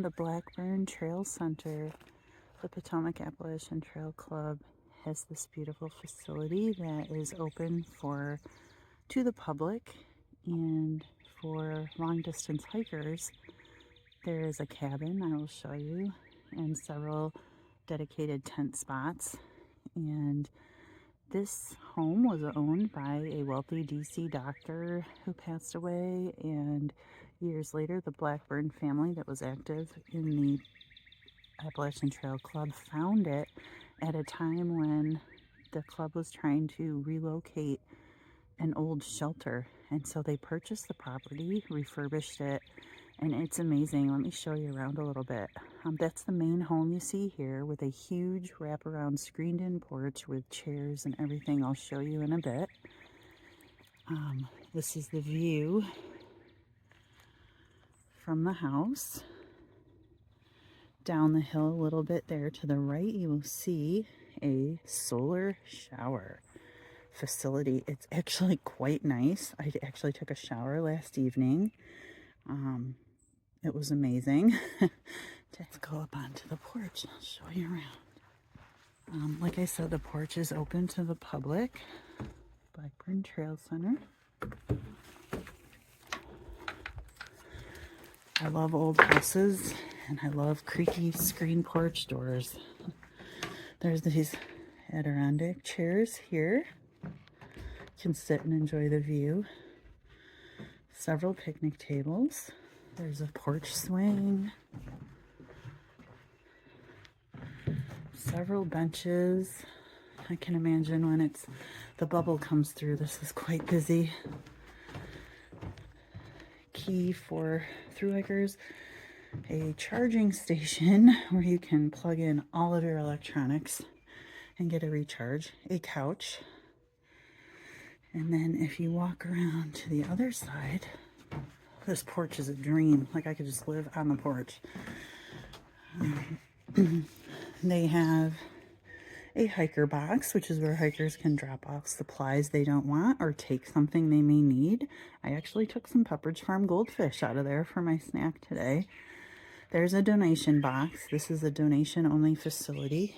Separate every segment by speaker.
Speaker 1: from the Blackburn Trail Center. The Potomac Appalachian Trail Club has this beautiful facility that is open to the public, and for long distance hikers there is a cabin I will show you and several dedicated tent spots. And this home was owned by a wealthy DC doctor who passed away, and years later the Blackburn family that was active in the Appalachian Trail Club found it at a time when the club was trying to relocate an old shelter. And so they purchased the property, refurbished it, and it's amazing. Let me show you around a little bit. That's the main home you see here, with a huge wraparound screened-in porch with chairs and everything. I'll show you in a bit. This is the view from the house. Down the hill a little bit there to the right, you will see a solar shower facility. It's actually quite nice. I actually took a shower last evening. It was amazing. Let's go up onto the porch. I'll show you around. Like I said, the porch is open to the public. Blackburn Trail Center. I love old houses, and I love creaky screen porch doors. There's these Adirondack chairs here. You can sit and enjoy the view. Several picnic tables. There's a porch swing. Several benches. I can imagine when the bubble comes through, this is quite busy. Key for thru hikers, a charging station where you can plug in all of your electronics and get a recharge, a couch, and then if you walk around to the other side, this porch is a dream. Like, I could just live on the porch. They have a hiker box, which is where hikers can drop off supplies they don't want or take something they may need. I actually took some Pepperidge Farm goldfish out of there for my snack today. There's a donation box. This is a donation-only facility,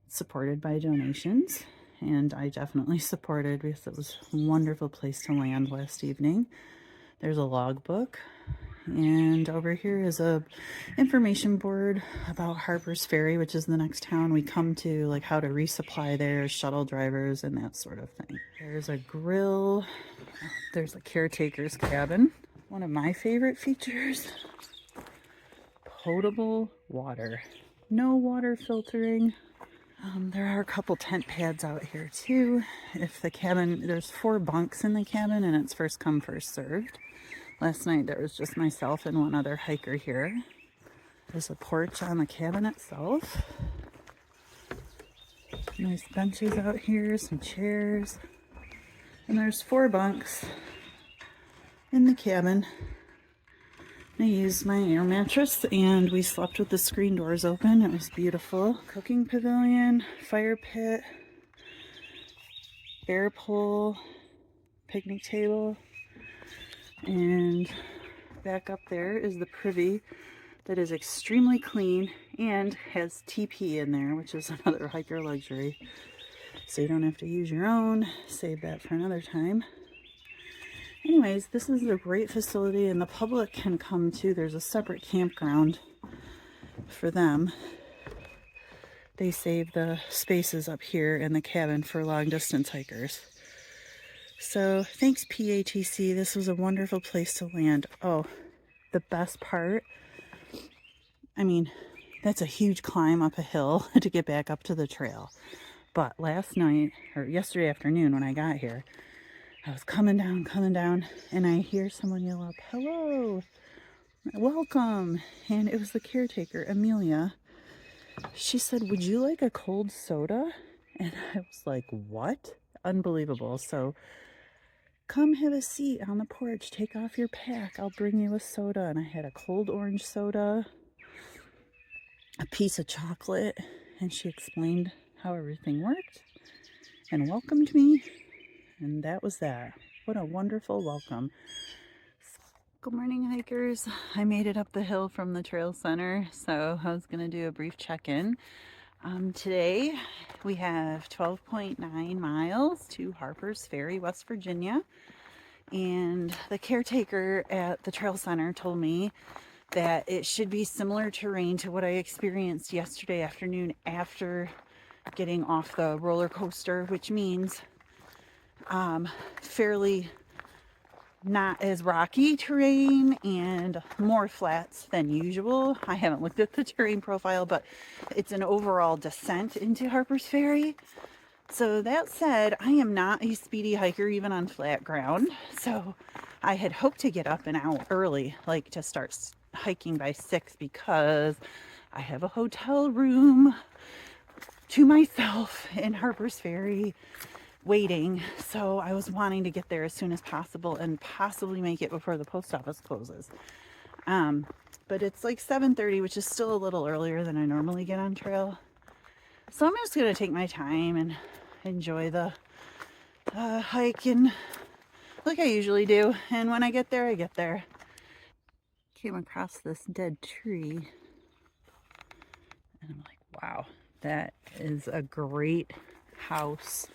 Speaker 1: supported by donations, and I definitely supported because it was a wonderful place to land last evening. There's a logbook. And over here is a information board about Harpers Ferry, which is the next town we come to, like how to resupply there, shuttle drivers, and that sort of thing. There's a grill. There's a caretaker's cabin. One of my favorite features, potable water. No water filtering. There are a couple tent pads out here too. If the cabin, there's 4 bunks in the cabin, and it's first come, first served. Last night there was just myself and one other hiker here. There's a porch on the cabin itself. Nice benches out here, some chairs. And there's 4 bunks in the cabin. I used my air mattress and we slept with the screen doors open. It was beautiful. Cooking pavilion, fire pit, air pole, picnic table. And back up there is the privy that is extremely clean and has TP in there, which is another hiker luxury. So you don't have to use your own. Save that for another time. Anyways, this is a great facility, and the public can come too. There's a separate campground for them. They save the spaces up here in the cabin for long distance hikers. So thanks, PATC. This was a wonderful place to land. Oh, the best part, I mean, that's a huge climb up a hill to get back up to the trail. But last night, or yesterday afternoon when I got here, I was coming down, and I hear someone yell up, "Hello, welcome." And it was the caretaker, Amelia. She said, "Would you like a cold soda?" And I was like, what? Unbelievable. So, come have a seat on the porch, take off your pack, I'll bring you a soda. And I had a cold orange soda, a piece of chocolate, and she explained how everything worked and welcomed me, and that was that. What a wonderful welcome. Good morning, hikers. I made it up the hill from the trail center, so I was going to do a brief check-in. Today we have 12.9 miles to Harpers, Ferry, West Virginia, and the caretaker at the trail center told me that it should be similar terrain to what I experienced yesterday afternoon after getting off the roller coaster, which means fairly not as rocky terrain and more flats than usual. I haven't looked at the terrain profile, but it's an overall descent into Harpers Ferry. So that said, I am not a speedy hiker even on flat ground. So I had hoped to get up and out early, like to start hiking by 6, because I have a hotel room to myself in Harpers Ferry waiting, so I was wanting to get there as soon as possible and possibly make it before the post office closes. But it's like 7:30, which is still a little earlier than I normally get on trail, so I'm just gonna take my time and enjoy the hike and like I usually do, and when I get there, I get there. Came across this dead tree and I'm like, wow, that is a great house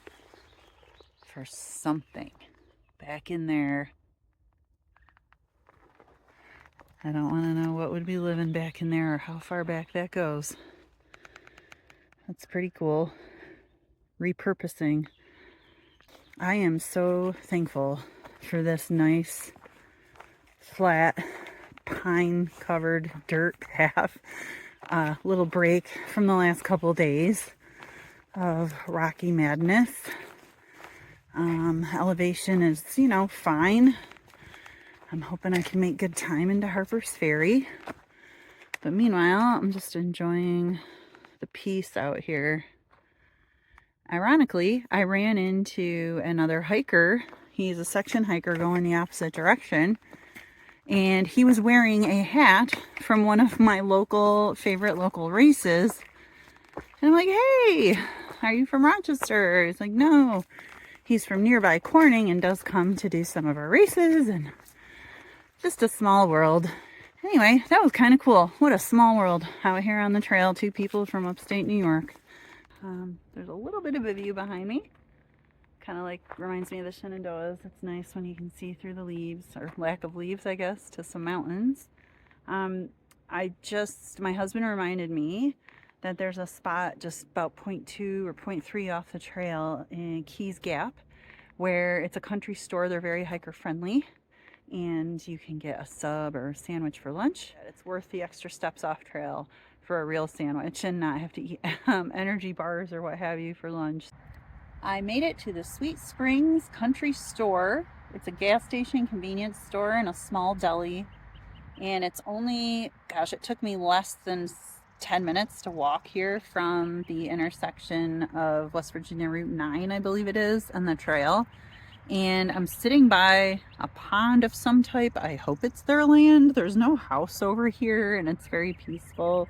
Speaker 1: for something back in there. I don't want to know what would be living back in there or how far back that goes. That's pretty cool. Repurposing. I am so thankful for this nice, flat, pine-covered dirt path. Little break from the last couple days of rocky madness. Elevation is, fine. I'm hoping I can make good time into Harpers Ferry. But meanwhile, I'm just enjoying the peace out here. Ironically, I ran into another hiker. He's a section hiker going the opposite direction. And he was wearing a hat from one of my favorite local races. And I'm like, hey, are you from Rochester? He's like, no. He's from nearby Corning and does come to do some of our races, and just a small world. Anyway, that was kind of cool. What a small world out here on the trail. 2 people from upstate New York. There's a little bit of a view behind me. Kind of like reminds me of the Shenandoahs. It's nice when you can see through the leaves, or lack of leaves, I guess, to some mountains. My husband reminded me that there's a spot just about 0.2 or 0.3 off the trail in Keys Gap where it's a country store. They're very hiker friendly and you can get a sub or a sandwich for lunch. It's worth the extra steps off trail for a real sandwich and not have to eat energy bars or what have you for lunch. I made it to the Sweet Springs Country Store. It's a gas station, convenience store, and a small deli. And it's only, it took me less than 10 minutes to walk here from the intersection of West Virginia Route 9, I believe it is, and the trail. And I'm sitting by a pond of some type. I hope it's their land. There's no house over here and it's very peaceful.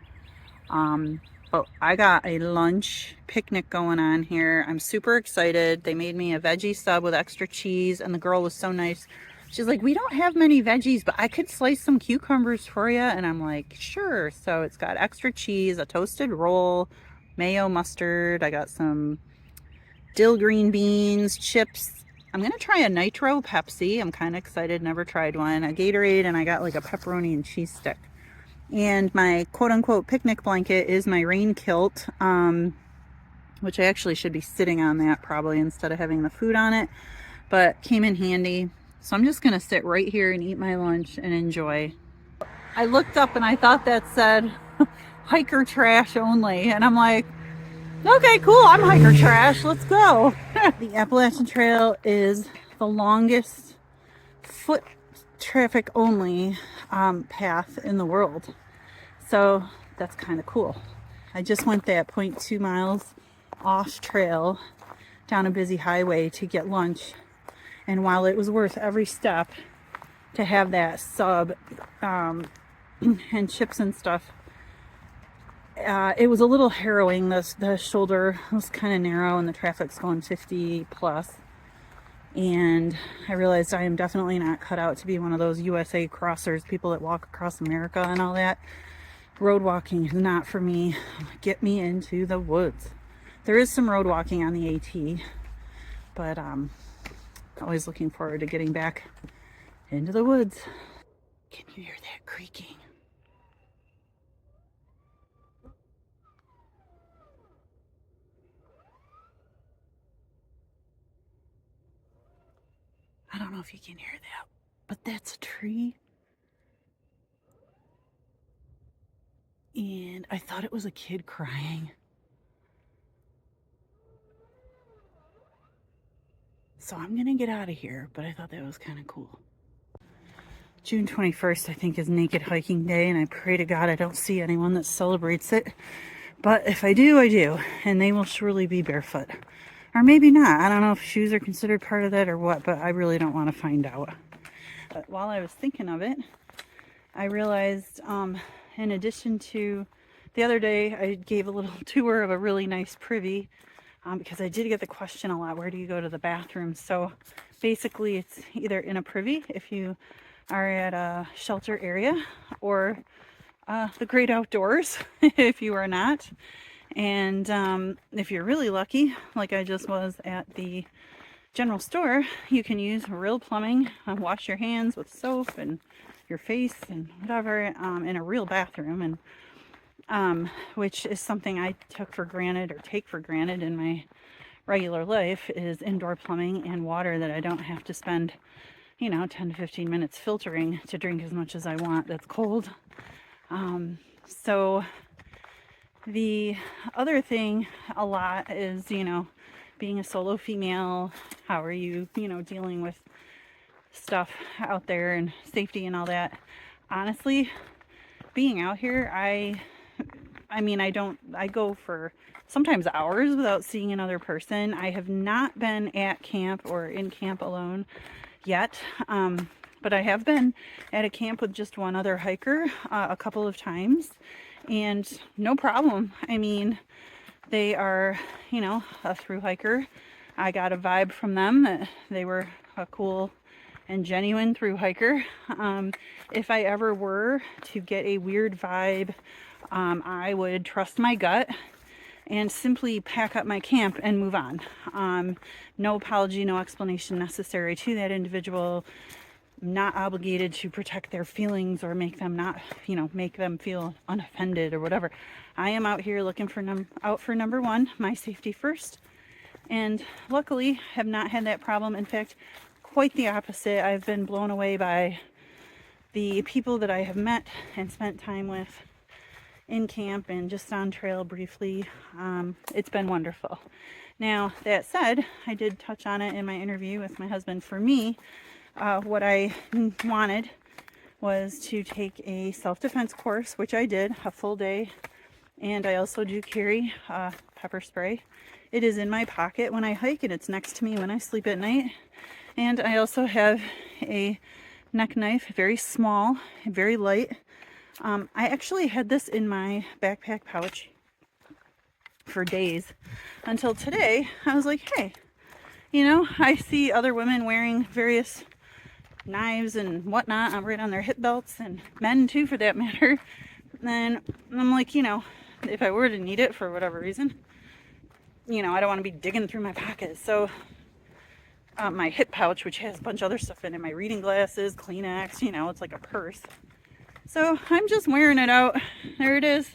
Speaker 1: But I got a lunch picnic going on here. I'm super excited. They made me a veggie sub with extra cheese, and the girl was so nice. She's like, we don't have many veggies, but I could slice some cucumbers for you. And I'm like, sure. So it's got extra cheese, a toasted roll, mayo, mustard. I got some dill green beans, chips. I'm going to try a nitro Pepsi. I'm kind of excited. Never tried one. A Gatorade, and I got like a pepperoni and cheese stick. And my quote-unquote picnic blanket is my rain kilt, which I actually should be sitting on that probably instead of having the food on it, but came in handy. So I'm just going to sit right here and eat my lunch and enjoy. I looked up and I thought that said hiker trash only. And I'm like, okay, cool. I'm hiker trash. Let's go. The Appalachian Trail is the longest foot traffic only path in the world. So that's kind of cool. I just went that 0.2 miles off trail down a busy highway to get lunch. And while it was worth every step to have that sub and chips and stuff, it was a little harrowing. The shoulder was kind of narrow and the traffic's going 50 plus. And I realized I am definitely not cut out to be one of those USA crossers, people that walk across America and all that. Road walking is not for me. Get me into the woods. There is some road walking on the AT, but always looking forward to getting back into the woods. Can you hear that creaking? I don't know if you can hear that, but that's a tree. And I thought it was a kid crying. So I'm gonna get out of here, but I thought that was kind of cool. June 21st, I think, is Naked Hiking Day, and I pray to God I don't see anyone that celebrates it. But if I do, I do, and they will surely be barefoot. Or maybe not. I don't know if shoes are considered part of that or what, but I really don't want to find out. But while I was thinking of it, I realized, in addition to the other day, I gave a little tour of a really nice privy, because I did get the question a lot, where do you go to the bathroom? So basically it's either in a privy if you are at a shelter area, or the great outdoors if you are not. And if you're really lucky, like I just was at the general store, you can use real plumbing, wash your hands with soap and your face and whatever, in a real bathroom, and which is something I took for granted, or take for granted in my regular life, is indoor plumbing and water that I don't have to spend 10 to 15 minutes filtering to drink as much as I want that's cold. So the other thing a lot is, being a solo female, how are you, dealing with stuff out there and safety and all that. Honestly, being out here, I go for sometimes hours without seeing another person. I have not been at camp or in camp alone yet, but I have been at a camp with just one other hiker a couple of times, and no problem. I mean, they are, a thru hiker. I got a vibe from them that they were a cool and genuine thru hiker. If I ever were to get a weird vibe, I would trust my gut and simply pack up my camp and move on. No apology, no explanation necessary to that individual. I'm not obligated to protect their feelings or make them not, make them feel unoffended or whatever. I am out here looking for number one, my safety first. And luckily have not had that problem. In fact, quite the opposite. I've been blown away by the people that I have met and spent time with in camp and just on trail briefly. It's been wonderful. Now, that said, I did touch on it in my interview with my husband. For me, what I wanted was to take a self-defense course, which I did, a full day. And I also do carry pepper spray. It is in my pocket when I hike, and it's next to me when I sleep at night. And I also have a neck knife, very small, very light. I actually had this in my backpack pouch for days until today. I was like, hey, I see other women wearing various knives and whatnot right on their hip belts, and men too for that matter. And I'm like, if I were to need it for whatever reason, I don't want to be digging through my pockets. So my hip pouch, which has a bunch of other stuff in it, my reading glasses, Kleenex, it's like a purse. So I'm just wearing it out. There it is.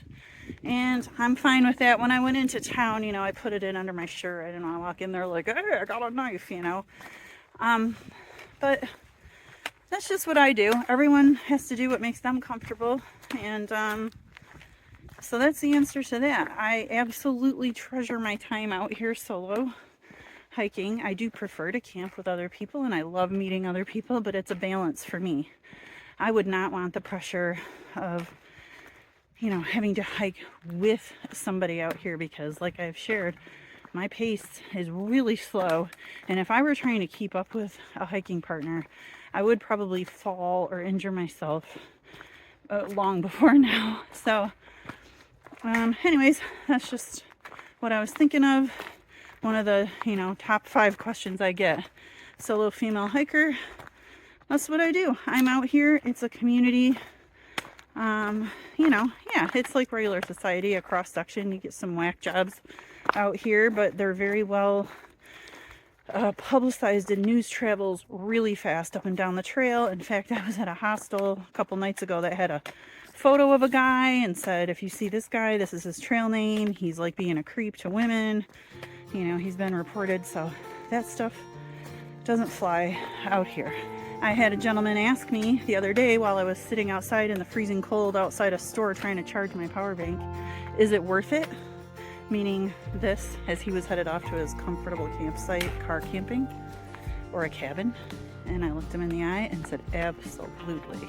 Speaker 1: And I'm fine with that. When I went into town, I put it in under my shirt. I didn't want to walk in there like, hey, I got a knife, But that's just what I do. Everyone has to do what makes them comfortable. And so that's the answer to that. I absolutely treasure my time out here solo hiking. I do prefer to camp with other people, and I love meeting other people, but it's a balance for me. I would not want the pressure of, having to hike with somebody out here, because like I've shared, my pace is really slow. And if I were trying to keep up with a hiking partner, I would probably fall or injure myself long before now. So anyways, that's just what I was thinking of. One of the, top 5 questions I get solo female hiker. That's what I do. I'm out here. It's a community. You know, yeah, it's like regular society, a cross section. You get some whack jobs out here, but they're very well publicized, and news travels really fast up and down the trail. In fact, I was at a hostel a couple nights ago that had a photo of a guy and said, if you see this guy, this is his trail name. He's like being a creep to women. You know, he's been reported. So that stuff doesn't fly out here. I had a gentleman ask me the other day while I was sitting outside in the freezing cold outside a store trying to charge my power bank, is it worth it? Meaning this, as he was headed off to his comfortable campsite, car camping, or a cabin. And I looked him in the eye and said, absolutely.